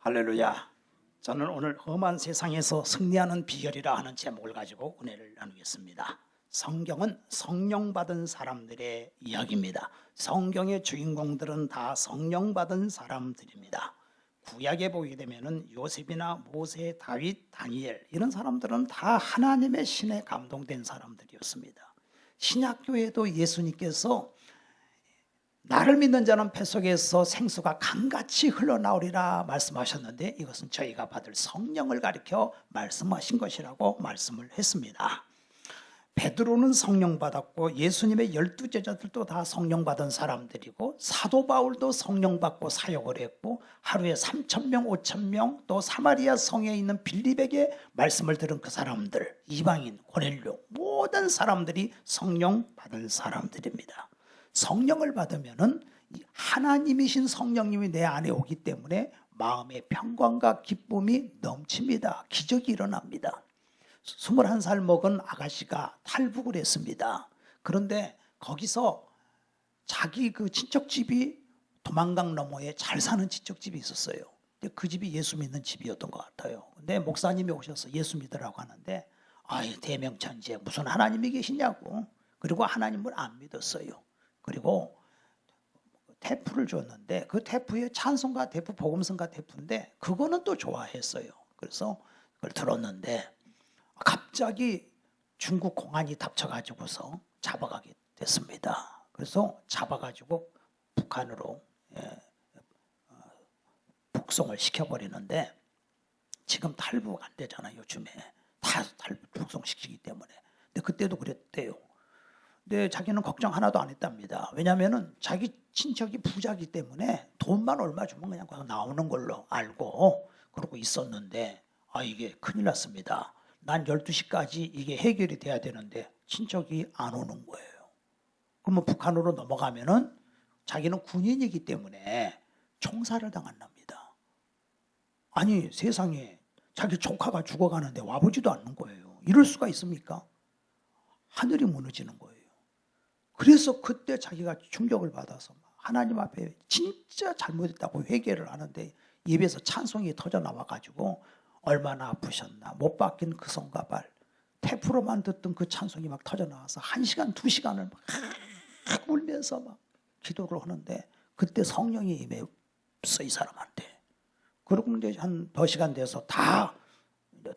할렐루야. 저는 오늘 험한 세상에서 승리하는 비결이라 하는 제목을 가지고 은혜를 나누겠습니다. 성경은 성령 받은 사람들의 이야기입니다. 성경의 주인공들은 다 성령 받은 사람들입니다. 구약에 보게 되면은 요셉이나 모세, 다윗, 다니엘 이런 사람들은 다 하나님의 신에 감동된 사람들이었습니다. 신약교회도 예수님께서 나를 믿는 자는 뱃속에서 생수가 강같이 흘러나오리라 말씀하셨는데, 이것은 저희가 받을 성령을 가리켜 말씀하신 것이라고 말씀을 했습니다. 베드로는 성령 받았고 예수님의 12제자들도 다 성령 받은 사람들이고, 사도 바울도 성령 받고 사역을 했고, 하루에 3,000명 5,000명, 또 사마리아 성에 있는 빌립에게 말씀을 들은 그 사람들, 이방인, 고넬료, 모든 사람들이 성령 받은 사람들입니다. 성령을 받으면은 하나님이신 성령님이 내 안에 오기 때문에 마음의 평강과 기쁨이 넘칩니다. 기적이 일어납니다. 21살 먹은 아가씨가 탈북을 했습니다. 그런데 거기서 자기 그 친척집이 도망강 너머에 잘 사는 친척집이 있었어요. 근데 그 집이 예수 믿는 집이었던 것 같아요. 근데 목사님이 오셔서 예수 믿으라고 하는데, 대명천지에 무슨 하나님이 계시냐고. 그리고 하나님을 안 믿었어요. 그리고 테프를 줬는데, 그 테프의 찬송가 테프, 복음성가 테프인데 그거는 또 좋아했어요. 그래서 그걸 들었는데 갑자기 중국 공안이 닥쳐가지고서 잡아가게 됐습니다. 그래서 잡아가지고 북한으로 북송을 시켜버리는데, 지금 탈북 안 되잖아요. 요즘에 다 탈북 북송시키기 때문에. 근데 그때도 그랬대요. 근데 자기는 걱정 하나도 안 했답니다. 왜냐하면 자기 친척이 부자기 때문에 돈만 얼마 주면 그냥 나오는 걸로 알고 그러고 있었는데, 이게 큰일 났습니다. 난 12시까지 이게 해결이 돼야 되는데 친척이 안 오는 거예요. 그러면 북한으로 넘어가면은 자기는 군인이기 때문에 총살을 당한답니다. 아니, 세상에 자기 조카가 죽어가는데 와보지도 않는 거예요. 이럴 수가 있습니까? 하늘이 무너지는 거예요. 그래서 그때 자기가 충격을 받아서 하나님 앞에 진짜 잘못했다고 회개를 하는데, 입에서 찬송이 터져 나와가지고 얼마나 아프셨나, 못 박힌 그 손과 발, 테프로만 듣던 그 찬송이 막 터져 나와서 1시간 2시간을 막 울면서 막 기도를 하는데, 그때 성령이 임했어, 이 사람한테. 그리고 이제 한 2시간 돼서 다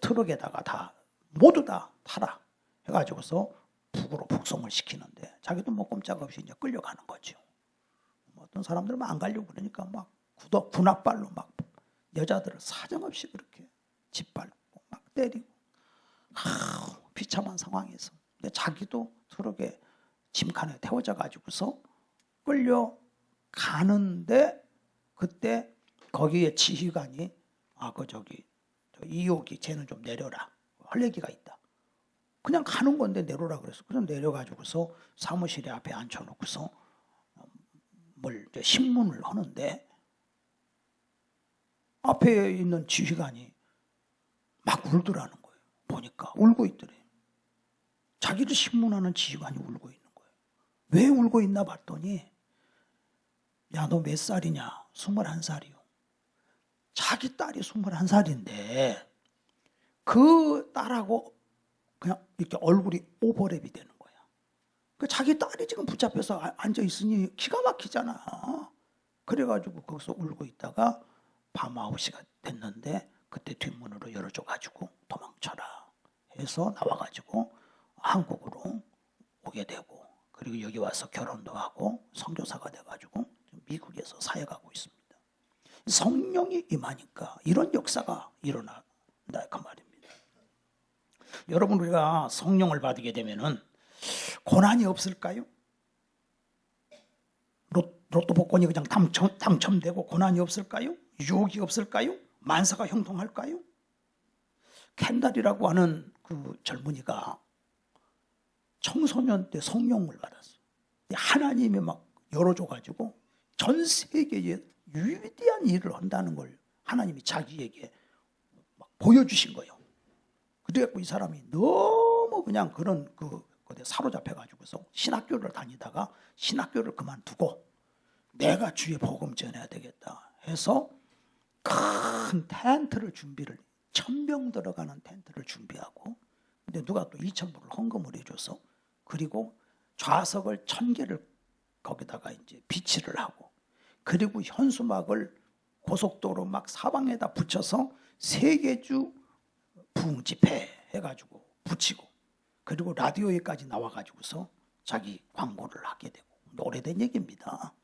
트럭에다가 다 모두 다 타라 해가지고서 북으로 북송을 시키는데, 자기도 뭐 꼼짝없이 이제 끌려가는 거죠. 어떤 사람들은 안 가려고 그러니까 막 군악발로 막 여자들을 사정없이 그렇게 짓밟고 막 때리고, 비참한 상황에서. 근데 자기도 트럭에 짐칸에 태워져 가지고서 끌려가는데, 그때 거기에 지휘관이 저 이호기 쟤는 좀 내려라, 헐레기가 있다. 그냥 가는 건데 내려라 그래서 그냥 내려가지고서 사무실에 앞에 앉혀놓고서 신문을 하는데, 앞에 있는 지휘관이 막 울더라는 거예요. 보니까 울고 있더래. 자기를 신문하는 지휘관이 울고 있는 거예요. 왜 울고 있나 봤더니, 야, 너 몇 살이냐? 21살이요. 자기 딸이 21살인데 그 딸하고 그냥 이렇게 얼굴이 오버랩이 되는 거야. 자기 딸이 지금 붙잡혀서 앉아 있으니 기가 막히잖아. 그래가지고 거기서 울고 있다가 밤 9시가 됐는데, 그때 뒷문으로 열어줘가지고 도망쳐라 해서 나와가지고 한국으로 오게 되고, 그리고 여기 와서 결혼도 하고 선교사가 돼가지고 미국에서 사역하고 있습니다. 성령이 임하니까 이런 역사가 일어난다 그 말입니다. 여러분, 우리가 성령을 받게 되면은 고난이 없을까요? 로또 복권이 그냥 당첨되고 고난이 없을까요? 유혹이 없을까요? 만사가 형통할까요? 켄달이라고 하는 그 젊은이가 청소년 때 성령을 받았어요. 하나님이 막 열어줘가지고 전 세계에 위대한 일을 한다는 걸 하나님이 자기에게 막 보여주신 거예요. 그래갖고 이 사람이 너무 그냥 그런 그것에 사로잡혀가지고서 신학교를 다니다가 신학교를 그만두고 내가 주의 복음 전해야 되겠다 해서 큰 큰 텐트를 준비를 1,000명 들어가는 텐트를 준비하고 근데 누가 또 2,000불을 헌금을 해줘서 그리고 좌석을 1,000개를 거기다가 이제 비치를 하고 그리고 현수막을 고속도로 막 사방에다 붙여서 세계주 부흥 집회 해가지고 붙이고 그리고 라디오에까지 나와가지고서 자기 광고를 하게 되고 오래된 얘기입니다.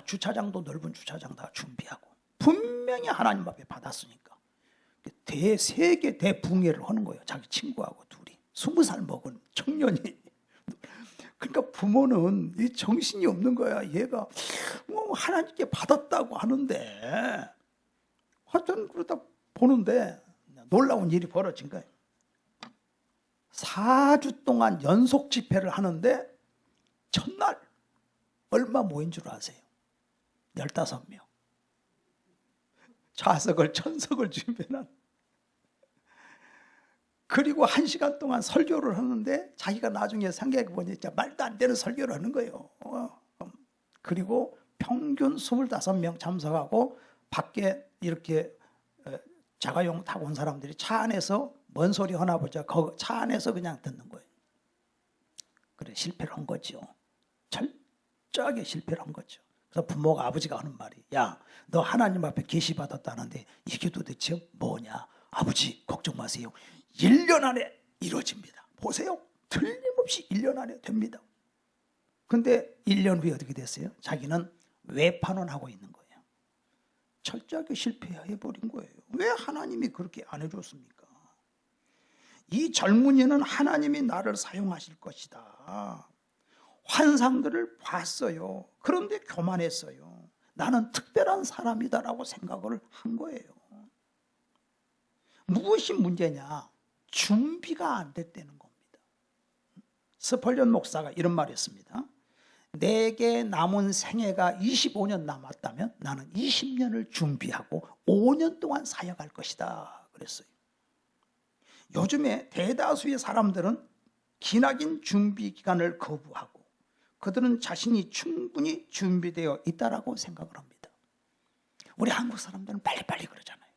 주차장도 넓은 주차장 다 준비하고 분명히 하나님 앞에 받았으니까 세계 대붕회를 하는 거예요. 자기 친구하고 둘이 20살 먹은 청년이. 그러니까 부모는 이 정신이 없는 거야. 얘가 뭐 하나님께 받았다고 하는데 하여튼 그러다 보는데 놀라운 일이 벌어진 거예요. 4주 동안 연속 집회를 하는데 첫날 얼마 모인 줄 아세요? 15명. 좌석을 1,000석을 준비해놨. 그리고 1시간 동안 설교를 하는데 자기가 나중에 생각해보니 진짜 말도 안 되는 설교를 하는 거예요. 그리고 평균 25명 참석하고 밖에 이렇게 자가용 타고 온 사람들이 차 안에서 뭔 소리 하나 보자. 차 안에서 그냥 듣는 거예요. 그래 실패를 한 거죠. 철저하게 실패를 한 거죠. 그래서 부모가 아버지가 하는 말이 야, 너 하나님 앞에 계시 받았다는데 이게 도대체 뭐냐. 아버지 걱정 마세요. 1년 안에 이루어집니다. 보세요. 틀림없이 1년 안에 됩니다. 근데 1년 후에 어떻게 됐어요? 자기는 외판원하고 있는 거예요. 철저하게 실패해버린 거예요. 왜 하나님이 그렇게 안 해줬습니까? 이 젊은이는 하나님이 나를 사용하실 것이다. 환상들을 봤어요. 그런데 교만했어요. 나는 특별한 사람이다라고 생각을 한 거예요. 무엇이 문제냐? 준비가 안 됐다는 겁니다. 스펄전 목사가 이런 말을 했습니다. 내게 남은 생애가 25년 남았다면 나는 20년을 준비하고 5년 동안 사역할 것이다 그랬어요. 요즘에 대다수의 사람들은 기나긴 준비 기간을 거부하고 그들은 자신이 충분히 준비되어 있다라고 생각을 합니다. 우리 한국 사람들은 빨리빨리 그러잖아요.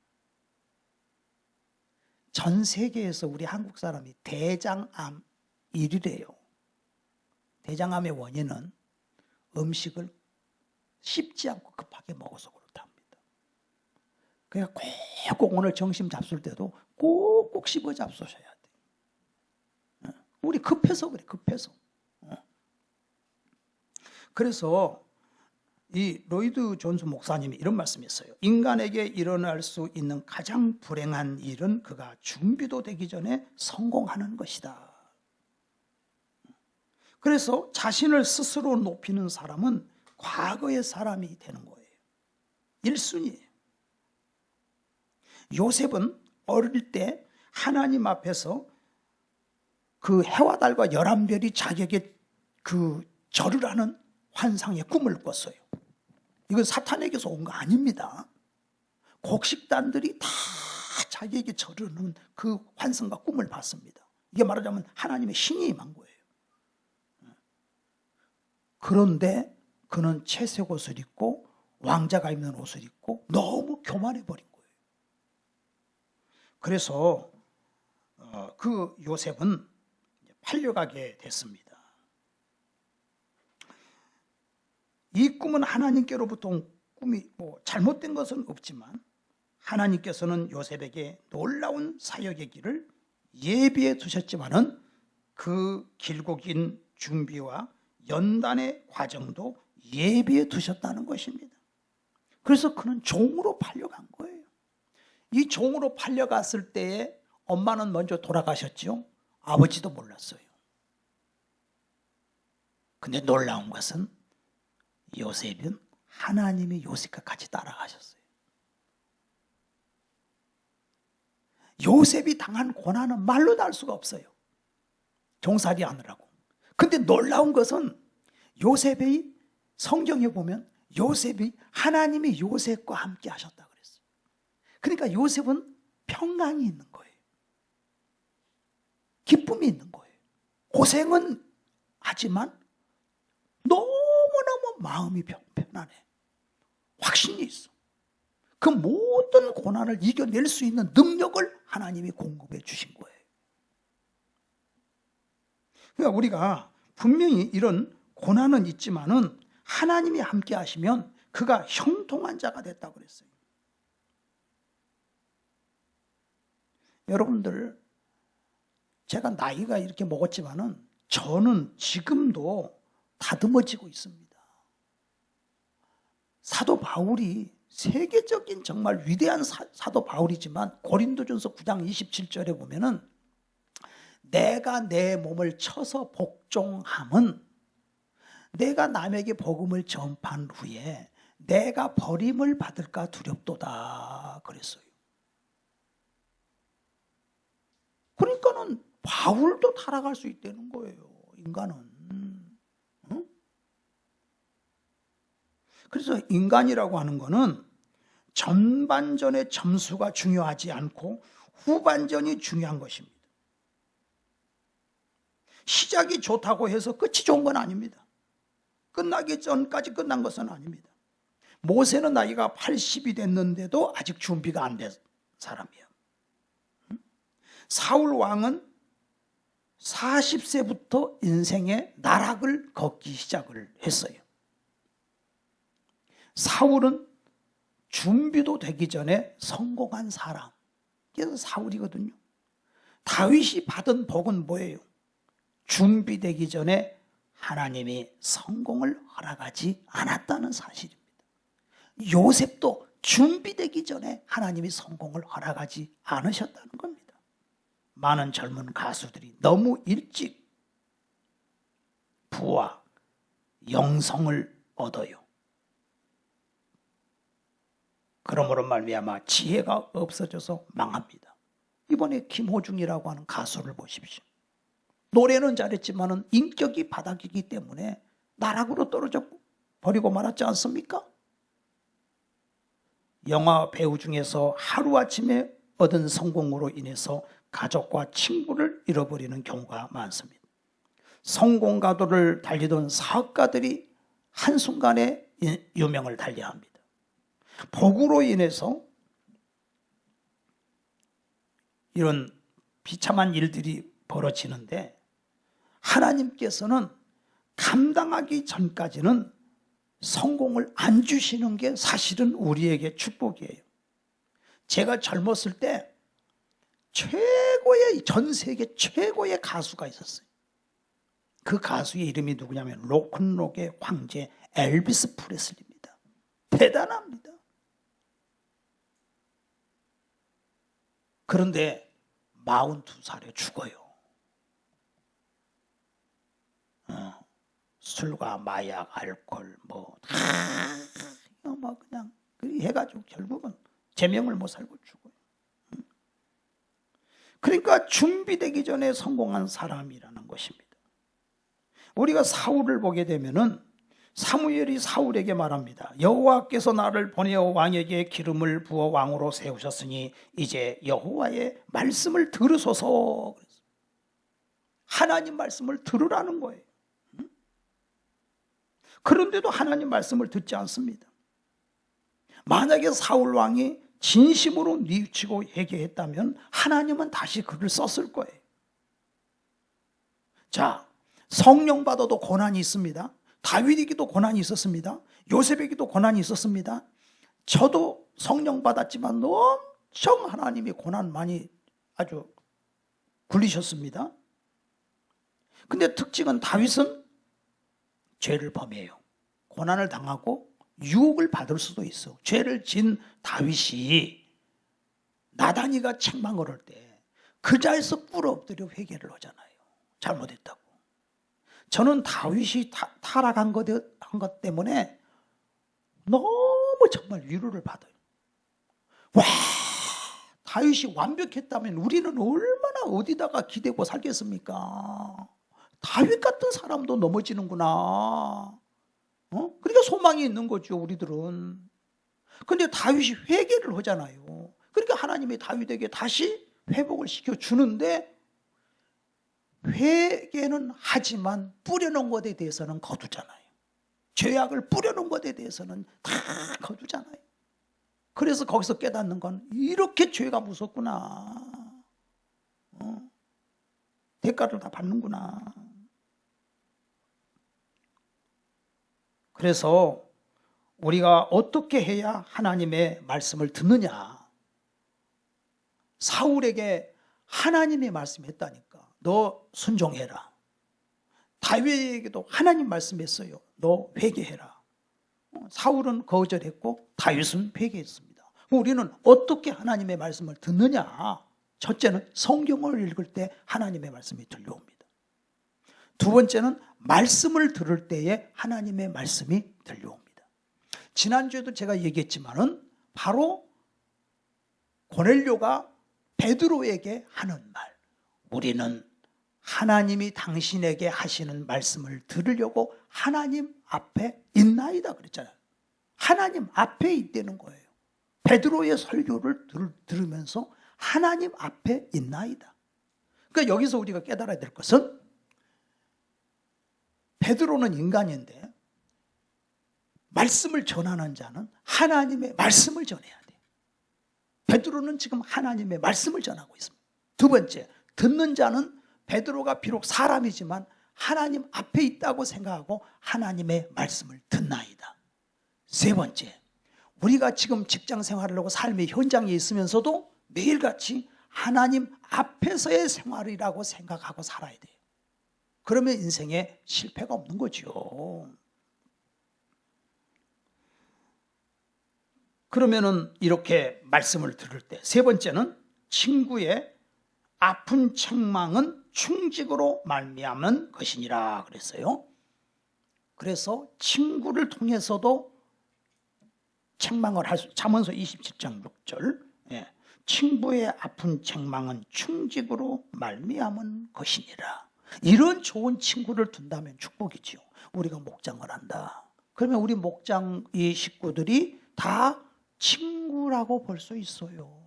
전 세계에서 우리 한국 사람이 대장암 1위래요. 대장암의 원인은 음식을 씹지 않고 급하게 먹어서 그렇답니다. 그러니까 꼭 오늘 점심 잡술 때도 꼭꼭 씹어 잡수셔야 돼요. 우리 급해서 그래, 급해서. 그래서 이 로이드 존스 목사님이 이런 말씀했어요. 인간에게 일어날 수 있는 가장 불행한 일은 그가 준비도 되기 전에 성공하는 것이다. 그래서 자신을 스스로 높이는 사람은 과거의 사람이 되는 거예요. 1순위예요. 요셉은 어릴 때 하나님 앞에서 그 해와 달과 11별이 자기에게 그 절을 하는 환상의 꿈을 꿨어요. 이건 사탄에게서 온 거 아닙니다. 곡식단들이 다 자기에게 절을 하는 그 환상과 꿈을 봤습니다. 이게 말하자면 하나님의 신이 임한 거예요. 그런데 그는 채색 옷을 입고 왕자가 입는 옷을 입고 너무 교만해 버린 거예요. 그래서 그 요셉은 팔려가게 됐습니다. 이 꿈은 하나님께로부터 온 꿈이 잘못된 것은 없지만 하나님께서는 요셉에게 놀라운 사역의 길을 예비해 두셨지만은 그 길고 긴 준비와 연단의 과정도 예비해 두셨다는 것입니다. 그래서 그는 종으로 팔려간 거예요. 이 종으로 팔려갔을 때에 엄마는 먼저 돌아가셨죠. 아버지도 몰랐어요. 근데 놀라운 것은 요셉은 하나님이 요셉과 같이 따라가셨어요. 요셉이 당한 고난은 말로 다 할 수가 없어요. 종살이 하느라고. 근데 놀라운 것은 요셉이 성경에 보면 요셉이 하나님이 요셉과 함께 하셨다고 그랬어요. 그러니까 요셉은 평강이 있는 거예요. 기쁨이 있는 거예요. 고생은 하지만 너무너무 마음이 편안해. 확신이 있어. 그 모든 고난을 이겨낼 수 있는 능력을 하나님이 공급해 주신 거예요. 그러니까 우리가 분명히 이런 고난은 있지만은 하나님이 함께 하시면 그가 형통한 자가 됐다고 그랬어요. 여러분들, 제가 나이가 이렇게 먹었지만은 저는 지금도 다듬어지고 있습니다. 사도 바울이 세계적인 정말 위대한 사도 바울이지만 고린도전서 9장 27절에 보면은 내가 내 몸을 쳐서 복종함은 내가 남에게 복음을 전파한 후에 내가 버림을 받을까 두렵도다 그랬어요. 그러니까는 바울도 타락할 수 있다는 거예요. 인간은. 응? 그래서 인간이라고 하는 거는 전반전의 점수가 중요하지 않고 후반전이 중요한 것입니다. 시작이 좋다고 해서 끝이 좋은 건 아닙니다. 끝나기 전까지 끝난 것은 아닙니다. 모세는 나이가 80이 됐는데도 아직 준비가 안 된 사람이에요. 사울 왕은 40세부터 인생의 나락을 걷기 시작을 했어요. 사울은 준비도 되기 전에 성공한 사람. 그래서 사울이거든요. 다윗이 받은 복은 뭐예요? 준비되기 전에 하나님이 성공을 허락하지 않았다는 사실입니다. 요셉도 준비되기 전에 하나님이 성공을 허락하지 않으셨다는 겁니다. 많은 젊은 가수들이 너무 일찍 부와 영성을 얻어요. 그러므로 말미암아 지혜가 없어져서 망합니다. 이번에 김호중이라고 하는 가수를 보십시오. 노래는 잘했지만 인격이 바닥이기 때문에 나락으로 떨어져 버리고 말았지 않습니까? 영화 배우 중에서 하루아침에 얻은 성공으로 인해서 가족과 친구를 잃어버리는 경우가 많습니다. 성공가도를 달리던 사업가들이 한순간에 유명을 달리합니다. 복으로 인해서 이런 비참한 일들이 벌어지는데 하나님께서는 감당하기 전까지는 성공을 안 주시는 게 사실은 우리에게 축복이에요. 제가 젊었을 때 전 세계 최고의 가수가 있었어요. 그 가수의 이름이 누구냐면 로큰롤의 황제 엘비스 프레슬리입니다. 대단합니다. 그런데 42살에 죽어요. 술과 마약, 알코올 뭐 그냥 해가지고 결국은 제명을 못 살고 죽어요. 그러니까 준비되기 전에 성공한 사람이라는 것입니다. 우리가 사울을 보게 되면은 사무엘이 사울에게 말합니다. 여호와께서 나를 보내어 왕에게 기름을 부어 왕으로 세우셨으니 이제 여호와의 말씀을 들으소서. 하나님 말씀을 들으라는 거예요. 그런데도 하나님 말씀을 듣지 않습니다. 만약에 사울 왕이 진심으로 뉘우치고 회개했다면 하나님은 다시 그를 썼을 거예요. 자, 성령 받아도 고난이 있습니다. 다윗에게도 고난이 있었습니다. 요셉에게도 고난이 있었습니다. 저도 성령 받았지만 엄청 하나님이 고난 많이 아주 굴리셨습니다. 근데 특징은 다윗은 죄를 범해요. 고난을 당하고 유혹을 받을 수도 있어. 죄를 진 다윗이 나단이가 책망을 할 때 그 자리에서 꿇어 엎드려 회개를 하잖아요. 잘못했다고. 저는 다윗이 타락한 것 때문에 너무 정말 위로를 받아요. 와, 다윗이 완벽했다면 우리는 얼마나 어디다가 기대고 살겠습니까? 다윗 같은 사람도 넘어지는구나. 그러니까 소망이 있는 거죠, 우리들은. 근데 다윗이 회개를 하잖아요. 그러니까 하나님이 다윗에게 다시 회복을 시켜주는데 회개는 하지만 뿌려놓은 것에 대해서는 거두잖아요. 죄악을 뿌려놓은 것에 대해서는 다 거두잖아요. 그래서 거기서 깨닫는 건 이렇게 죄가 무섭구나. 대가를 다 받는구나. 그래서 우리가 어떻게 해야 하나님의 말씀을 듣느냐. 사울에게 하나님의 말씀했다니까. 너 순종해라. 다윗에게도 하나님 말씀했어요. 너 회개해라. 사울은 거절했고 다윗은 회개했습니다. 우리는 어떻게 하나님의 말씀을 듣느냐. 첫째는 성경을 읽을 때 하나님의 말씀이 들려옵니다. 두 번째는 말씀을 들을 때에 하나님의 말씀이 들려옵니다. 지난주에도 제가 얘기했지만은 바로 고넬료가 베드로에게 하는 말, 우리는 하나님이 당신에게 하시는 말씀을 들으려고 하나님 앞에 있나이다 그랬잖아요. 하나님 앞에 있다는 거예요. 베드로의 설교를 들으면서 하나님 앞에 있나이다. 그러니까 여기서 우리가 깨달아야 될 것은 베드로는 인간인데 말씀을 전하는 자는 하나님의 말씀을 전해야 돼. 베드로는 지금 하나님의 말씀을 전하고 있습니다. 두 번째, 듣는 자는 베드로가 비록 사람이지만 하나님 앞에 있다고 생각하고 하나님의 말씀을 듣나이다. 세 번째, 우리가 지금 직장 생활을 하고 삶의 현장에 있으면서도 매일같이 하나님 앞에서의 생활이라고 생각하고 살아야 돼요. 그러면 인생에 실패가 없는 거죠. 그러면은 이렇게 말씀을 들을 때 세 번째는 친구의 아픈 책망은 충직으로 말미암은 것이니라 그랬어요. 그래서 친구를 통해서도 책망을 할 수, 잠언서 27장 6절, 친구의 아픈 책망은 충직으로 말미암은 것이니라. 이런 좋은 친구를 둔다면 축복이죠. 우리가 목장을 한다. 그러면 우리 목장의 식구들이 다 친구라고 볼 수 있어요.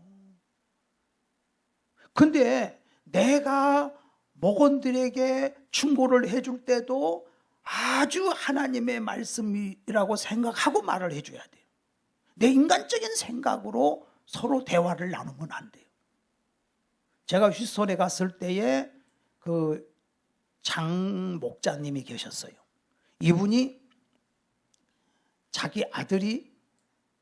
근데 내가 목원들에게 충고를 해줄 때도 아주 하나님의 말씀이라고 생각하고 말을 해줘야 돼요. 내 인간적인 생각으로 서로 대화를 나누면 안 돼요. 제가 휴스턴에 갔을 때에 그 장 목자님이 계셨어요. 이분이 자기 아들이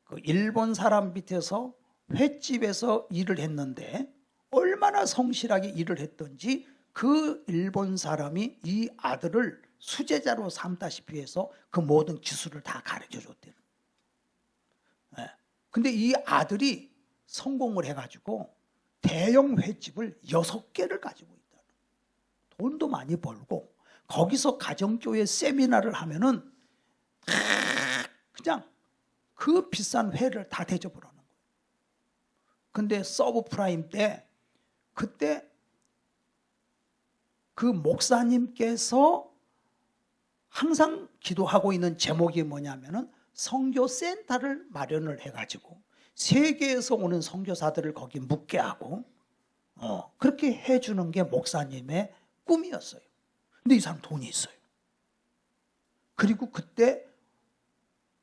그 일본 사람 밑에서 횟집에서 일을 했는데 얼마나 성실하게 일을 했던지 그 일본 사람이 이 아들을 수제자로 삼다시피 해서 그 모든 기술을 다 가르쳐 줬대요. 근데 이 아들이 성공을 해가지고 대형 횟집을 6개를 가지고 있다. 돈도 많이 벌고 거기서 가정교회 세미나를 하면은 그냥 그 비싼 회를 다 대접을 하는 거예요. 근데 서브프라임 때 그때 그 목사님께서 항상 기도하고 있는 제목이 뭐냐면은 선교센터를 마련을 해가지고 세계에서 오는 선교사들을 거기 묵게 하고 그렇게 해주는 게 목사님의 꿈이었어요. 근데 이 사람 돈이 있어요. 그리고 그때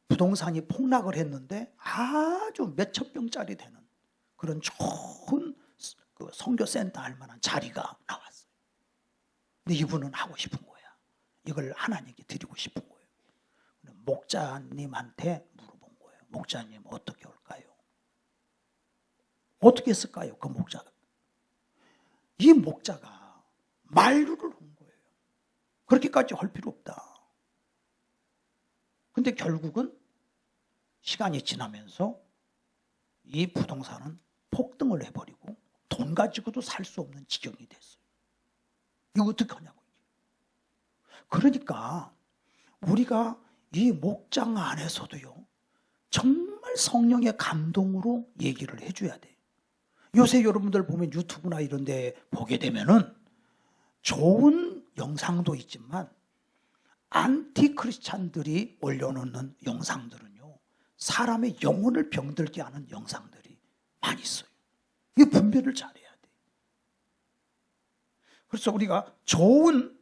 부동산이 폭락을 했는데 아주 몇천 평짜리 되는 그런 좋은 그 선교센터 할 만한 자리가 나왔어요. 근데 이분은 하고 싶은 거야. 이걸 하나님께 드리고 싶은 거예요. 목자님한테 물어본 거예요. 목자님 어떻게 할까요? 어떻게 했을까요? 그 목자가. 이 목자가 만류를 한 거예요. 그렇게까지 할 필요 없다. 근데 결국은 시간이 지나면서 이 부동산은 폭등을 해버리고 돈 가지고도 살 수 없는 지경이 됐어요. 이거 어떻게 하냐고. 그러니까 우리가 이 목장 안에서도요, 정말 성령의 감동으로 얘기를 해줘야 돼요. 요새 여러분들 보면 유튜브나 이런 데 보게 되면은 좋은 영상도 있지만 안티 크리스찬들이 올려놓는 영상들은요, 사람의 영혼을 병들게 하는 영상들이 많이 있어요. 이 분별을 잘해야 돼요. 그래서 우리가 좋은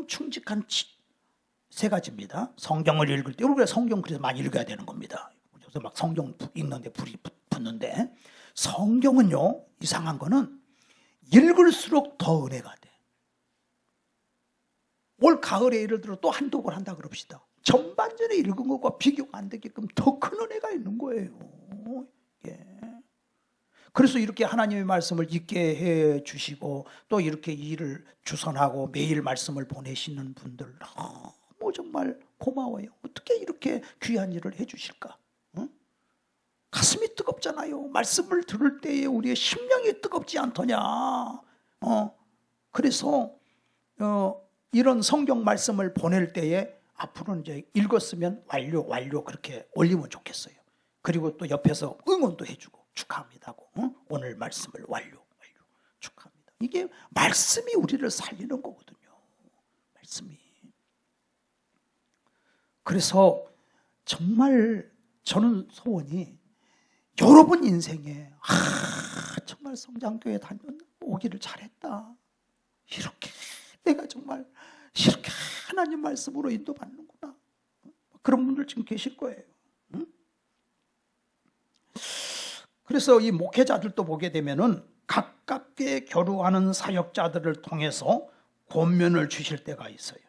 충직한 세 가지입니다. 성경을 읽을 때 우리가 성경 그래서 많이 읽어야 되는 겁니다. 그래서 막 성경 읽는데 불이 붙는데, 성경은요, 이상한 거는 읽을수록 더 은혜가 돼. 올 가을에 예를 들어 또 한두 권 한다 그럽시다. 전반전에 읽은 것과 비교가 안 되게끔 더 큰 은혜가 있는 거예요. 예. 그래서 이렇게 하나님의 말씀을 읽게 해 주시고 또 이렇게 일을 주선하고 매일 말씀을 보내시는 분들 너무 정말 고마워요. 어떻게 이렇게 귀한 일을 해 주실까? 응? 가슴이 뜨겁잖아요. 말씀을 들을 때에 우리의 심령이 뜨겁지 않더냐. 그래서 이런 성경 말씀을 보낼 때에 앞으로는 이제 읽었으면 완료 그렇게 올리면 좋겠어요. 그리고 또 옆에서 응원도 해주고 축하합니다 하고, 오늘 말씀을 완료 축하합니다. 이게 말씀이 우리를 살리는 거거든요. 말씀이. 그래서 정말 저는 소원이 여러분 인생에 정말 성장교회 오기를 잘했다. 이렇게 내가 정말 이렇게 하나님 말씀으로 인도받는구나. 그런 분들 지금 계실 거예요. 응? 그래서 이 목회자들도 보게 되면은 가깝게 교류하는 사역자들을 통해서 권면을 주실 때가 있어요.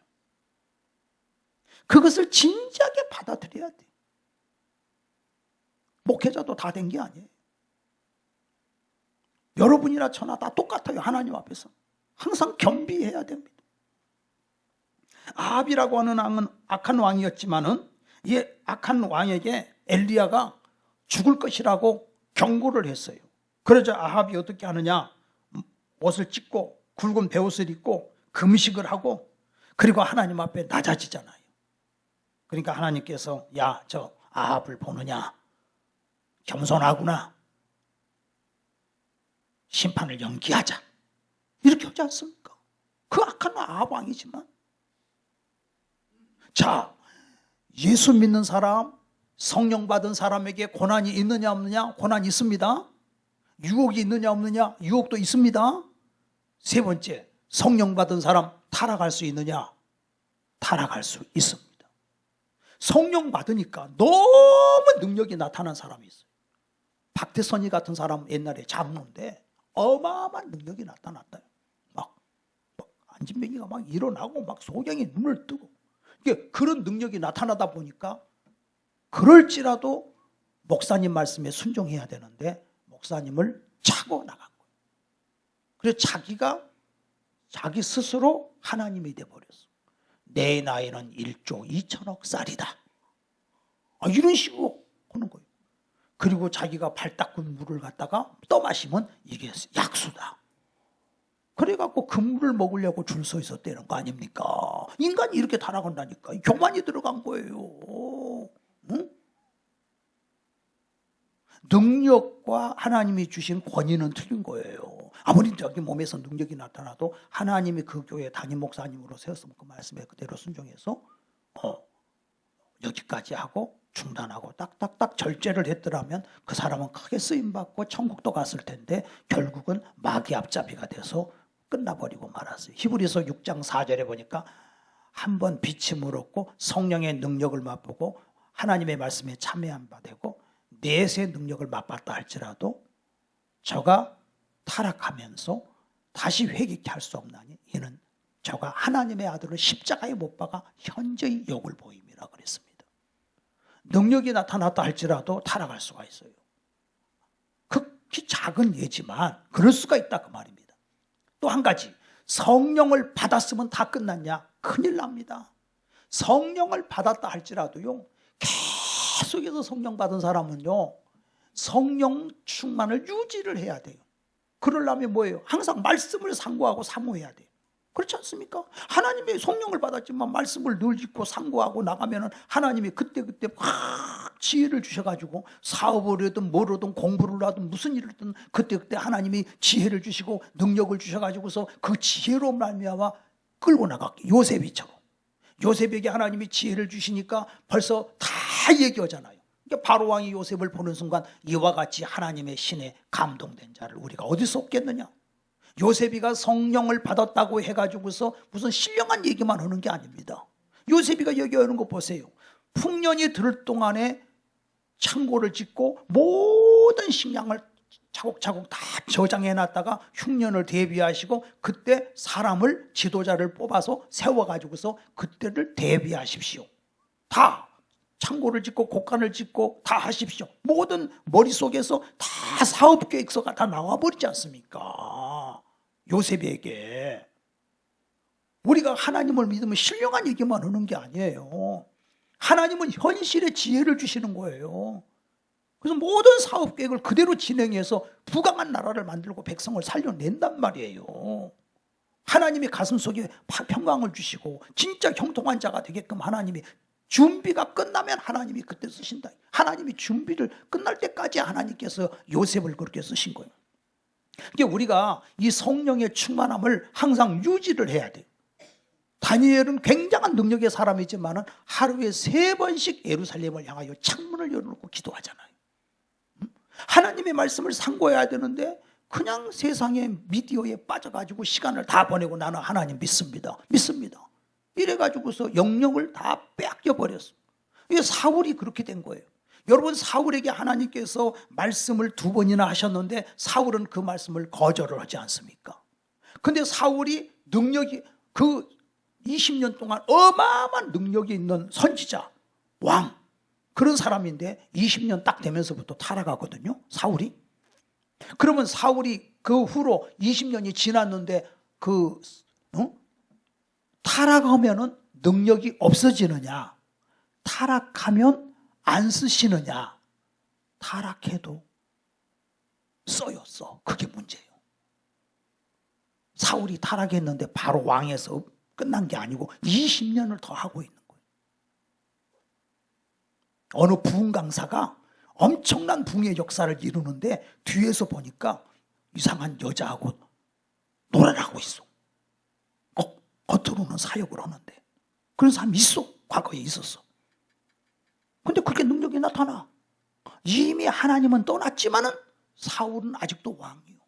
그것을 진지하게 받아들여야 돼. 목회자도 다 된 게 아니에요. 여러분이나 저나 다 똑같아요. 하나님 앞에서 항상 겸비해야 됩니다. 아합이라고 하는 왕은 악한 왕이었지만은 이 악한 왕에게 엘리야가 죽을 것이라고 경고를 했어요. 그러자 아합이 어떻게 하느냐? 옷을 찢고 굵은 베옷을 입고 금식을 하고 그리고 하나님 앞에 낮아지잖아요. 그러니까 하나님께서 야, 저 아합을 보느냐? 겸손하구나. 심판을 연기하자. 이렇게 하지 않습니까? 그 악한 아합 왕이지만. 자, 예수 믿는 사람, 성령 받은 사람에게 고난이 있느냐 없느냐? 고난이 있습니다. 유혹이 있느냐 없느냐? 유혹도 있습니다. 세 번째, 성령 받은 사람 타락할 수 있느냐? 타락할 수 있습니다. 성령 받으니까 너무 능력이 나타난 사람이 있어요. 박태선이 같은 사람 옛날에 장로인데 어마어마한 능력이 나타났다. 막 안진뱅이가 막 일어나고 막 소경이 눈을 뜨고 이게 그런 능력이 나타나다 보니까 그럴지라도 목사님 말씀에 순종해야 되는데 목사님을 차고 나간 거예요. 그래서 자기 스스로 하나님이 돼버렸어. 내 나이는 1조 2천억 살이다. 이런 식으로 하는 거예요. 그리고 자기가 발 닦은 물을 갖다가 떠마시면 이게 약수다. 그래갖고 그 물을 먹으려고 줄 서 있었다는 거 아닙니까? 인간이 이렇게 타락한다니까. 교만이 들어간 거예요. 응? 능력과 하나님이 주신 권위는 틀린 거예요. 아무리 자기 몸에서 능력이 나타나도 하나님이 그 교회 담임 목사님으로 세웠으면 그 말씀에 그대로 순종해서 여기까지 하고 중단하고 딱딱딱 절제를 했더라면 그 사람은 크게 쓰임받고 천국도 갔을 텐데 결국은 마귀 앞잡이가 돼서 끝나버리고 말았어요. 히브리서 6장 4절에 보니까 한번 비침을 얻고 성령의 능력을 맛보고 하나님의 말씀에 참여한 바 되고 넷의 능력을 맛봤다 할지라도 저가 타락하면서 다시 회개케 할 수 없나니 이는 저가 하나님의 아들을 십자가에 못 박아 현저히 욕을 보임이라 그랬습니다. 능력이 나타났다 할지라도 타락할 수가 있어요. 극히 작은 예지만 그럴 수가 있다 그 말입니다. 또 한 가지, 성령을 받았으면 다 끝났냐? 큰일 납니다. 성령을 받았다 할지라도요, 계속해서 성령 받은 사람은요, 성령 충만을 유지를 해야 돼요. 그러려면 뭐예요? 항상 말씀을 상고하고 사모해야 돼요. 그렇지 않습니까? 하나님의 성령을 받았지만 말씀을 늘 읽고 상고하고 나가면은 하나님이 그때그때 막 지혜를 주셔가지고 사업을 하든 뭘 하든 공부를 하든 무슨 일을 하든 그때그때 하나님이 지혜를 주시고 능력을 주셔가지고서 그 지혜로 말미암아 끌고 나갔기. 요셉에게 하나님이 지혜를 주시니까 벌써 다 얘기하잖아요. 그러니까 바로 왕이 요셉을 보는 순간 이와 같이 하나님의 신에 감동된 자를 우리가 어디서 얻겠느냐? 요셉이가 성령을 받았다고 해가지고서 무슨 신령한 얘기만 하는 게 아닙니다. 요셉이가 얘기하는 거 보세요. 풍년이 들 동안에 창고를 짓고 모든 식량을 차곡차곡 다 저장해 놨다가 흉년을 대비하시고 그때 사람을 지도자를 뽑아서 세워가지고서 그때를 대비하십시오. 다 창고를 짓고 곡간을 짓고 다 하십시오. 모든 머릿속에서 다 사업계획서가 다 나와버리지 않습니까? 요셉에게. 우리가 하나님을 믿으면 신령한 얘기만 하는 게 아니에요. 하나님은 현실의 지혜를 주시는 거예요. 그래서 모든 사업계획을 그대로 진행해서 부강한 나라를 만들고 백성을 살려낸단 말이에요. 하나님이 가슴속에 평강을 주시고 진짜 형통한 자가 되게끔 하나님이 준비가 끝나면 하나님이 그때 쓰신다. 하나님이 준비를 끝날 때까지 하나님께서 요셉을 그렇게 쓰신 거예요. 그러니까 우리가 이 성령의 충만함을 항상 유지를 해야 돼요. 다니엘은 굉장한 능력의 사람이지만 하루에 3번씩 예루살렘을 향하여 창문을 열어놓고 기도하잖아요. 하나님의 말씀을 상고해야 되는데 그냥 세상의 미디어에 빠져가지고 시간을 다 보내고 나는 하나님 믿습니다. 이래가지고서 영역을 다 뺏겨버렸어. 이게 사울이 그렇게 된 거예요. 여러분, 사울에게 하나님께서 말씀을 2번이나 하셨는데 사울은 그 말씀을 거절을 하지 않습니까? 근데 사울이 능력이 그 20년 동안 어마어마한 능력이 있는 선지자, 왕, 그런 사람인데 20년 딱 되면서부터 타락하거든요, 사울이. 그러면 사울이 그 후로 20년이 지났는데 타락하면은 능력이 없어지느냐, 타락하면 안 쓰시느냐, 타락해도 써. 그게 문제예요. 사울이 타락했는데 바로 왕에서 끝난 게 아니고 20년을 더 하고 있는 거예요. 어느 부흥 강사가 엄청난 부흥의 역사를 이루는데 뒤에서 보니까 이상한 여자하고 놀아나고 있어. 겉으로는 사역을 하는데 그런 사람이 있어. 과거에 있었어. 근데 그렇게 능력이 나타나. 이미 하나님은 떠났지만은 사울은 아직도 왕이요.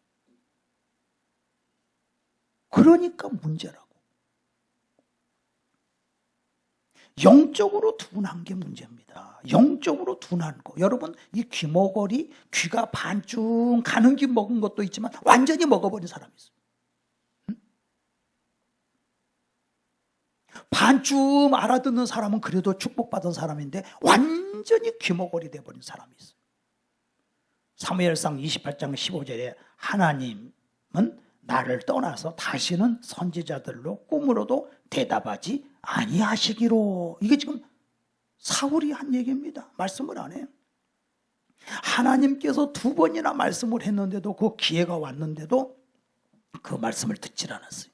그러니까 문제라고. 영적으로 둔한 게 문제입니다. 영적으로 둔한 거. 여러분, 이 귀머거리, 귀가 반쯤 가는 귀 먹은 것도 있지만 완전히 먹어버린 사람이 있어요. 반쯤 알아듣는 사람은 그래도 축복받은 사람인데 완전히 귀머거리 돼버린 사람이 있어요. 사무엘상 28장 15절에 하나님은 나를 떠나서 다시는 선지자들로 꿈으로도 대답하지 아니하시기로. 이게 지금 사울이 한 얘기입니다. 말씀을 안 해요. 하나님께서 2번이나 말씀을 했는데도, 그 기회가 왔는데도 그 말씀을 듣질 않았어요.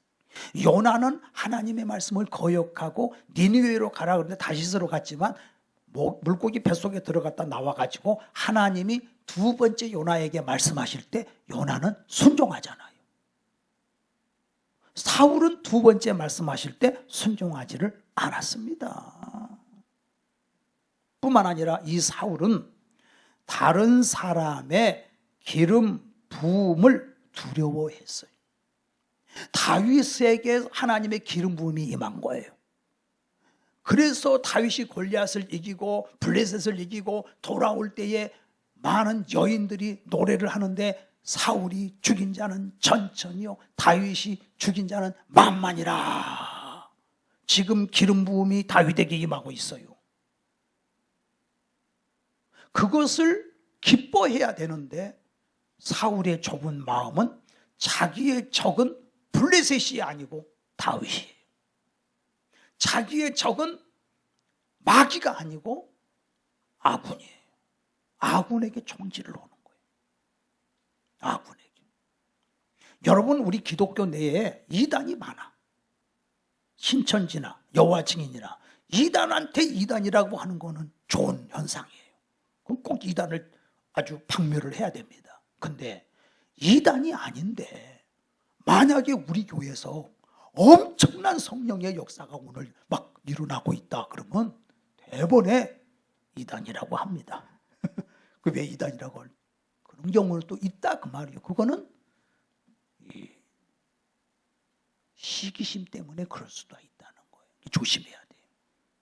요나는 하나님의 말씀을 거역하고 니느웨로 가라 그러는데 다시스로 갔지만 물고기 뱃속에 들어갔다 나와가지고 하나님이 2번째 요나에게 말씀하실 때 요나는 순종하잖아요. 사울은 2번째 말씀하실 때 순종하지를 않았습니다. 뿐만 아니라 이 사울은 다른 사람의 기름 부음을 두려워했어요. 다윗에게 하나님의 기름 부음이 임한 거예요. 그래서 다윗이 골리앗을 이기고 블레셋을 이기고 돌아올 때에 많은 여인들이 노래를 하는데 사울이 죽인 자는 천천히요, 다윗이 죽인 자는 만만이라. 지금 기름 부음이 다윗에게 임하고 있어요. 그것을 기뻐해야 되는데 사울의 좁은 마음은 자기의 적은 블레셋이 아니고 다윗이에요. 자기의 적은 마귀가 아니고 아군이에요. 아군에게 총질을 하는 거예요. 아군에게. 여러분, 우리 기독교 내에 이단이 많아. 신천지나 여호와 증인이나 이단한테 이단이라고 하는 거는 좋은 현상이에요. 그럼 꼭 이단을 아주 박멸을 해야 됩니다. 근데 이단이 아닌데 만약에 우리 교회에서 엄청난 성령의 역사가 오늘 막 일어나고 있다 그러면 대번에 이단이라고 합니다. 그 왜 이단이라고 할 그런 경우는 또 있다 그 말이에요. 그거는 시기심 때문에 그럴 수도 있다는 거예요. 조심해야 돼요.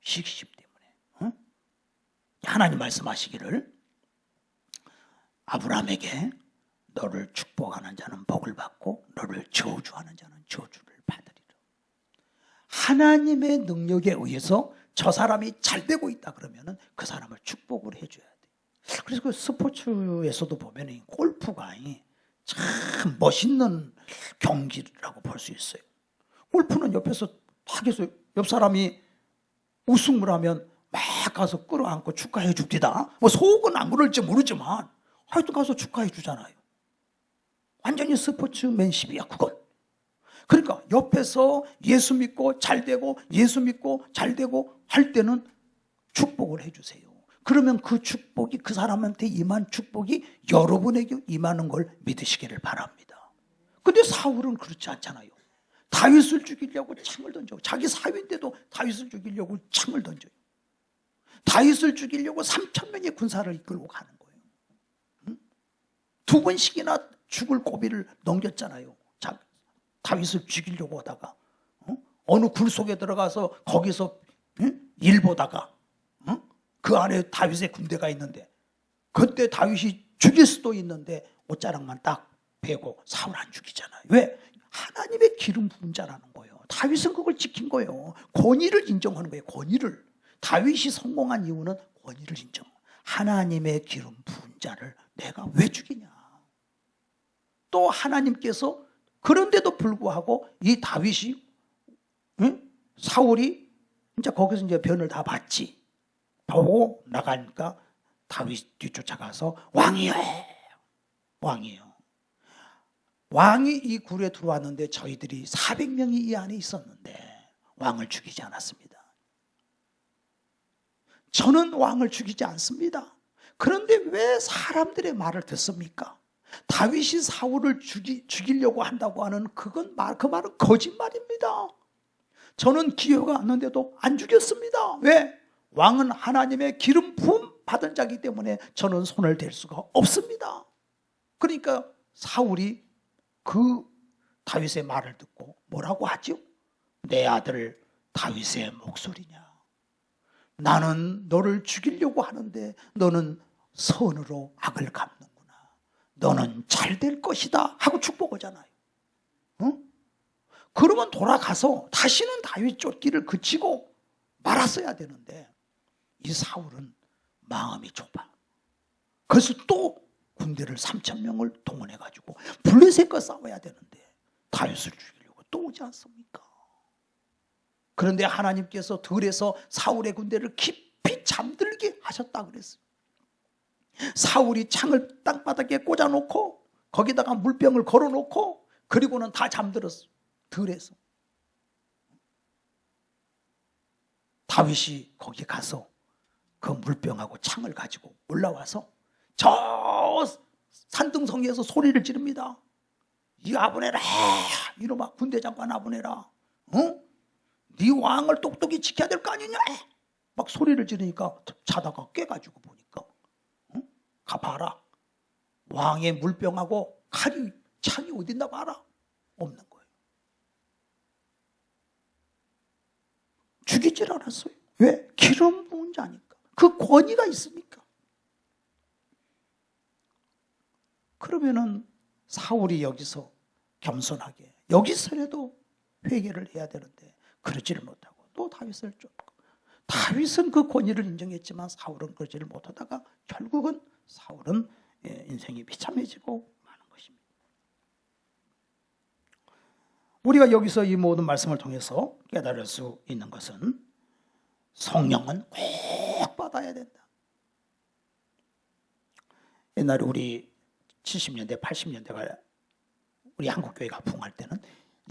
시기심 때문에. 하나님 말씀하시기를 아브라함에게 너를 축복하는 자는 복을 받고 너를 저주하는 자는 저주를 받으리라. 하나님의 능력에 의해서 저 사람이 잘 되고 있다 그러면 그 사람을 축복을 해줘야 돼. 그래서 그 스포츠에서도 보면 골프가 참 멋있는 경기라고 볼 수 있어요. 골프는 옆에서 막 해서 옆 사람이 우승을 하면 막 가서 끌어안고 축하해 줍디다. 뭐 속은 안 그럴지 모르지만 하여튼 가서 축하해 주잖아요. 완전히 스포츠맨십이야 그건. 그러니까 옆에서 예수 믿고 잘 되고 예수 믿고 잘 되고 할 때는 축복을 해주세요. 그러면 그 축복이 그 사람한테 임한 축복이 여러분에게 임하는 걸 믿으시기를 바랍니다. 근데 사울은 그렇지 않잖아요. 다윗을 죽이려고 창을 던져. 자기 사위인데도 다윗을 죽이려고 창을 던져요. 다윗을 죽이려고 3,000명의 군사를 이끌고 가는 거예요. 응? 2번씩이나 죽을 고비를 넘겼잖아요. 다윗을 죽이려고 하다가 어느 굴 속에 들어가서 거기서 일 보다가 그 안에 다윗의 군대가 있는데 그때 다윗이 죽일 수도 있는데 옷자락만 딱 베고 사울 안 죽이잖아요. 왜? 하나님의 기름 부은 자라는 거예요. 다윗은 그걸 지킨 거예요. 권위를 인정하는 거예요. 권위를. 다윗이 성공한 이유는 권위를 인정. 하나님의 기름 부은 자를 내가 왜 죽이냐. 또 하나님께서 그런데도 불구하고 이 다윗이 사울이 이제 거기서 이제 변을 다 봤지. 보고 나가니까 다윗 뒤쫓아가서 왕이요. 왕이요. 왕이 이 굴에 들어왔는데 저희들이 400명이 이 안에 있었는데 왕을 죽이지 않았습니다. 저는 왕을 죽이지 않습니다. 그런데 왜 사람들의 말을 듣습니까? 다윗이 사울을 죽이려고 한다고 하는 그 말은 거짓말입니다. 저는 기회가 왔는데도 안 죽였습니다. 왜? 왕은 하나님의 기름 부음 받은 자이기 때문에 저는 손을 댈 수가 없습니다. 그러니까 사울이 그 다윗의 말을 듣고 뭐라고 하죠? 내 아들 다윗의 목소리냐? 나는 너를 죽이려고 하는데 너는 선으로 악을 갚는구나. 너는 잘 될 것이다 하고 축복하잖아요. 그러면 돌아가서 다시는 다윗 쫓기를 그치고 말았어야 되는데 이 사울은 마음이 좁아. 그래서 또 군대를 3,000명을 동원해가지고 블레셋과 싸워야 되는데 다윗을 죽이려고 또 오지 않습니까? 그런데 하나님께서 들에서 사울의 군대를 깊이 잠들게 하셨다 그랬어요. 사울이 창을 땅바닥에 꽂아놓고 거기다가 물병을 걸어놓고 그리고는 다 잠들었어요. 들에서. 다윗이 거기 가서 그 물병하고 창을 가지고 올라와서 저 산등성이에서 소리를 지릅니다. 이 아브네라, 이놈아 군대 장관 아브네라, 네 왕을 똑똑히 지켜야 될 거 아니냐? 막 소리를 지르니까 자다가 깨가지고 보니까 가봐라. 왕의 물병하고 칼이 창이 어딨나 봐라. 없는 거예요. 죽이질 않았어요. 왜? 기름 부은 자니까. 그 권위가 있으니까. 그러면은 사울이 여기서 겸손하게 여기서라도 회개를 해야 되는데 그러지를 못하고 또 다윗을 쫓고, 다윗은 그 권위를 인정했지만 사울은 그러지를 못하다가 결국은 사울은 인생이 비참해지고 마는 것입니다. 우리가 여기서 이 모든 말씀을 통해서 깨달을 수 있는 것은 성령은 꼭 받아야 된다. 옛날에 우리 70년대 80년대가 우리 한국교회가 부흥할 때는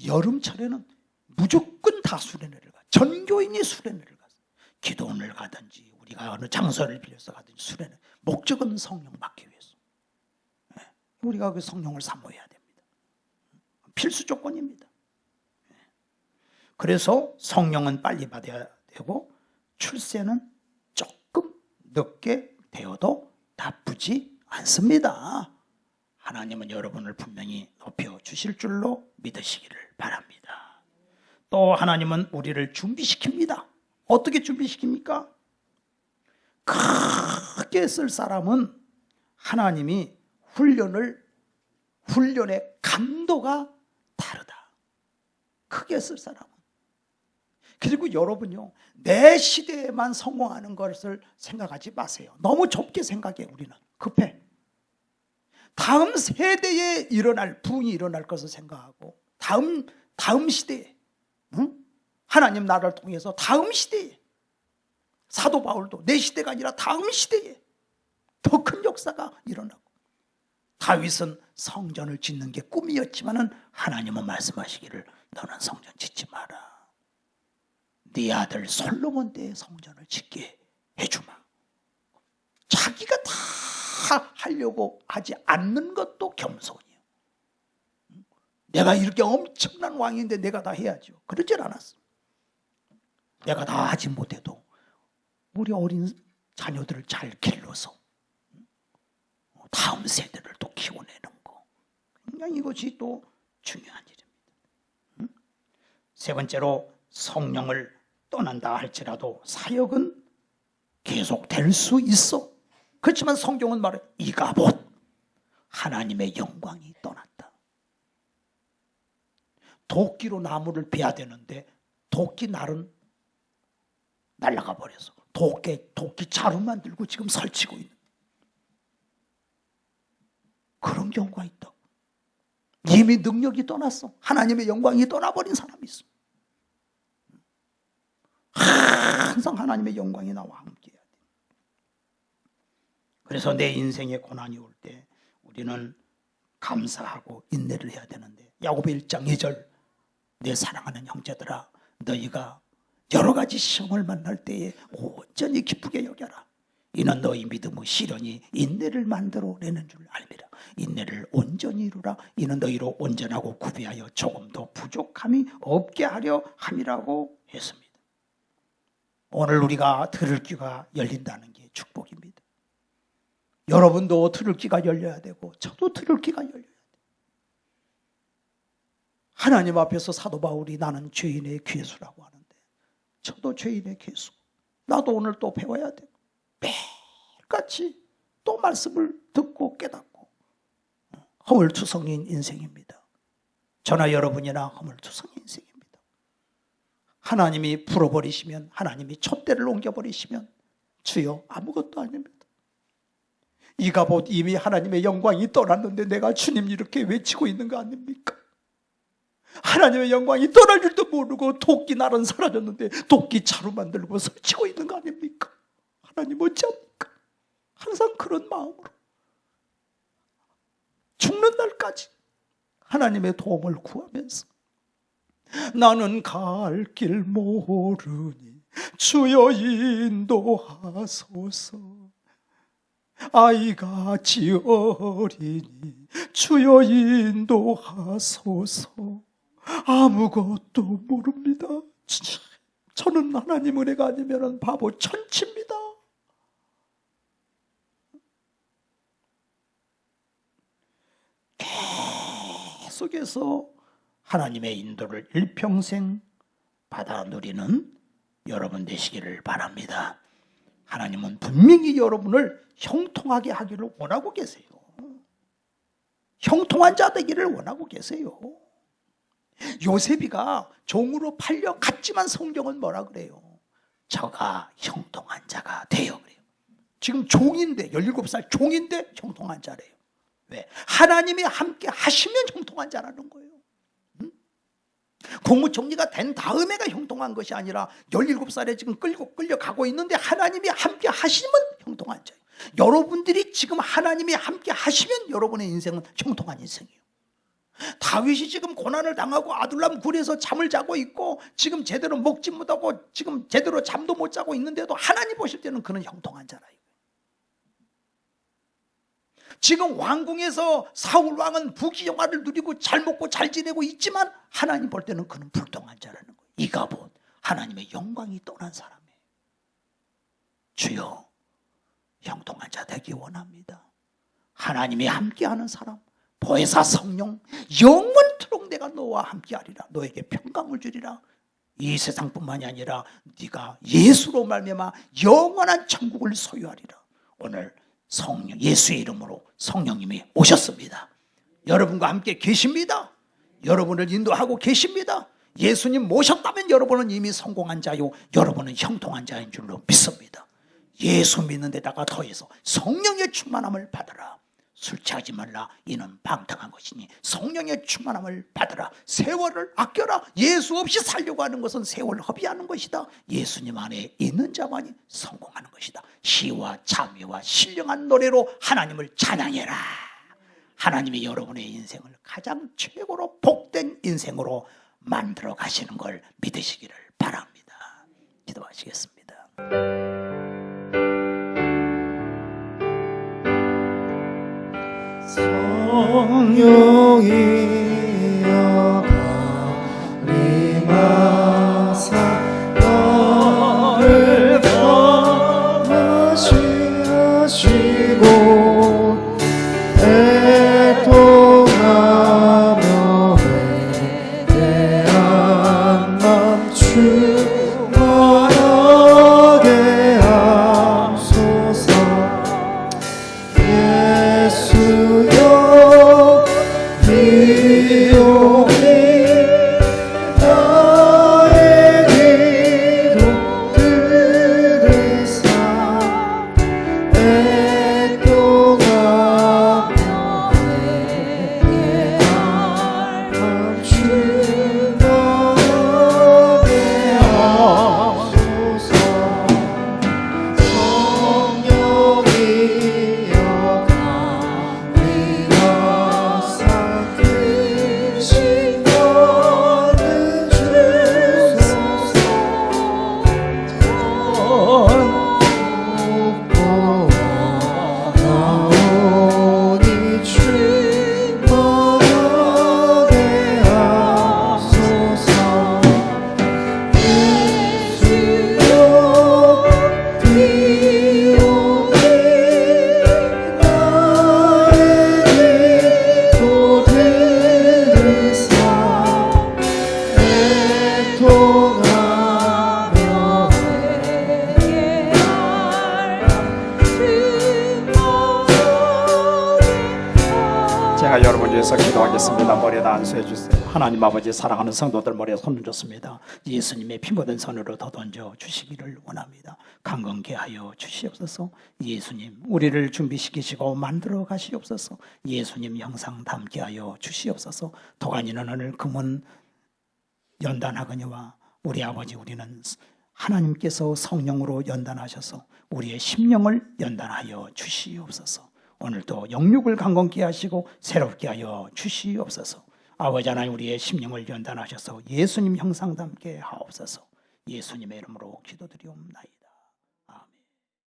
여름철에는 무조건 다 수련회를 가. 전교인이 수련회를 가서 기도원을 가든지 우리가 어느 장소를 빌려서 가든지 수련회. 목적은 성령 받기 위해서. 우리가 그 성령을 사모해야 됩니다. 필수 조건입니다. 그래서 성령은 빨리 받아야 되고 출세는 조금 늦게 되어도 나쁘지 않습니다. 하나님은 여러분을 분명히 높여주실 줄로 믿으시기를 바랍니다. 또 하나님은 우리를 준비시킵니다. 어떻게 준비시킵니까? 크게 쓸 사람은 하나님이 훈련의 강도가 다르다. 크게 쓸 사람은. 그리고 여러분요, 내 시대에만 성공하는 것을 생각하지 마세요. 너무 좁게 생각해. 우리는 급해. 다음 세대에 일어날 부흥이 일어날 것을 생각하고 다음 시대에, 하나님 나라를 통해서 다음 시대에, 사도 바울도 내 시대가 아니라 다음 시대에 더 큰 역사가 일어나고, 다윗은 성전을 짓는 게 꿈이었지만은 하나님은 말씀하시기를 너는 성전 짓지 마라. 네 아들 솔로몬 때에 성전을 짓게 해주마. 자기가 다 하려고 하지 않는 것도 겸손이에요. 내가 이렇게 엄청난 왕인데 내가 다 해야죠. 그러질 않았어. 내가 다 하지 못해도 우리 어린 자녀들을 잘 길러서 다음 세대를 또 키워내는 거, 굉장히 이것이 또 중요한 일입니다. 세 번째로, 성령을 떠난다 할지라도 사역은 계속 될 수 있어. 그렇지만 성경은 말해 이가봇, 하나님의 영광이 떠났다. 도끼로 나무를 베야 되는데 도끼 날은 날아가 버려서 도끼 자루만 들고 지금 설치고 있는 그런 경우가 있다. 이미 능력이 떠났어. 하나님의 영광이 떠나버린 사람이 있어. 항상 하나님의 영광이 나와 함께해야 돼. 그래서 내 인생에 고난이 올 때 우리는 감사하고 인내를 해야 되는데, 야고보 1장 2절, 내 사랑하는 형제들아, 너희가 여러 가지 시험을 만날 때에 온전히 기쁘게 여겨라. 이는 너희 믿음의 시련이 인내를 만들어내는 줄 알미라. 인내를 온전히 이루라. 이는 너희로 온전하고 구비하여 조금도 부족함이 없게 하려 함이라고 했습니다. 오늘 우리가 들을 귀가 열린다는 게 축복입니다. 여러분도 들을 귀가 열려야 되고 저도 들을 귀가 열려야 돼요. 하나님 앞에서 사도 바울이 나는 죄인의 괴수라고 하는데, 저도 죄인의 괴수. 나도 오늘 또 배워야 돼요. 매일같이 또 말씀을 듣고 깨닫고, 허물투성인 인생입니다. 저나 여러분이나 허물투성인 인생입니다. 하나님이 풀어버리시면, 하나님이 촛대를 옮겨버리시면 주여 아무것도 아닙니다. 이가봇 이미 하나님의 영광이 떠났는데 내가 주님 이렇게 외치고 있는 거 아닙니까? 하나님의 영광이 떠날 줄도 모르고 도끼 날은 사라졌는데 도끼 자루 만들고 설치고 있는 거 아닙니까? 하나님 어찌합니까? 항상 그런 마음으로 죽는 날까지 하나님의 도움을 구하면서, 나는 갈 길 모르니 주여 인도하소서, 아이같이 어리니 주여 인도하소서, 아무것도 모릅니다. 저는 하나님 은혜가 아니면 바보 천치입니다. 계속해서 하나님의 인도를 일평생 받아 누리는 여러분 되시기를 바랍니다. 하나님은 분명히 여러분을 형통하게 하기를 원하고 계세요. 형통한 자 되기를 원하고 계세요. 요셉이가 종으로 팔려 갔지만 성경은 뭐라 그래요? 저가 형통한 자가 되어 그래요. 지금 종인데, 17살 종인데 형통한 자래요. 왜? 하나님이 함께 하시면 형통한 자라는 거예요. 국무총리가 된 다음에가 형통한 것이 아니라 17살에 지금 끌려가고 있는데 하나님이 함께 하시면 형통한 자예요. 여러분들이 지금 하나님이 함께 하시면 여러분의 인생은 형통한 인생이에요. 다윗이 지금 고난을 당하고 아둘람 굴에서 잠을 자고 있고 지금 제대로 먹지 못하고 지금 제대로 잠도 못 자고 있는데도 하나님 보실 때는 그는 형통한 자라. 지금 왕궁에서 사울 왕은 부귀영화를 누리고 잘 먹고 잘 지내고 있지만 하나님 볼 때는 그는 불통한 자라는 거예요. 이가봇, 하나님의 영광이 떠난 사람이에요. 주여, 형통한 자 되기 원합니다. 하나님이 함께하는 사람, 보혜사 성령, 영원토록 내가 너와 함께하리라. 너에게 평강을 주리라. 이 세상뿐만이 아니라 네가 예수로 말미암아 영원한 천국을 소유하리라. 오늘 성령, 예수의 이름으로 성령님이 오셨습니다. 여러분과 함께 계십니다. 여러분을 인도하고 계십니다. 예수님 모셨다면 여러분은 이미 성공한 자요, 여러분은 형통한 자인 줄로 믿습니다. 예수 믿는 데다가 더해서 성령의 충만함을 받으라. 술 취하지 말라, 이는 방탕한 것이니 성령의 충만함을 받으라. 세월을 아껴라. 예수 없이 살려고 하는 것은 세월 허비하는 것이다. 예수님 안에 있는 자만이 성공하는 것이다. 시와 참회와 신령한 노래로 하나님을 찬양해라. 하나님이 여러분의 인생을 가장 최고로 복된 인생으로 만들어 가시는 걸 믿으시기를 바랍니다. 기도하시겠습니다. 성령이여 가림하사 나를 감화시하시고 애통하며 회개한 맘 충만하게 하소서. 예수여 비오니 나의 기도 들으사 애통하며 회개할 맘 충만하게 하소서. 성령이여 가림하사 크신 너는 주소서. 나오니 충만하게 하소서. 예수여 비오니 나의 기도 들으사 애통하며 회개할 제가 여러분 위해서 기도하겠습니다. 머리에다 안수해 주세요. 하나님 아버지, 사랑하는 성도들 머리에 손을 줬습니다. 예수님의 피 묻은 손으로 더 던져 주시기를 원합니다. 강건케 하여 주시옵소서. 예수님, 우리를 준비시키시고 만들어 가시옵소서. 예수님 형상 담게 하여 주시옵소서. 도가니는 오늘 금은 연단하거니와 우리 아버지, 우리는 하나님께서 성령으로 연단하셔서 우리의 심령을 연단하여 주시옵소서. 오늘도 영육을 강건케 하시고 새롭게 하여 주시옵소서. 아버지 하나님, 우리의 심령을 연단하셔서 예수님 형상 담게 하옵소서. 예수님의 이름으로 기도드리옵나이다.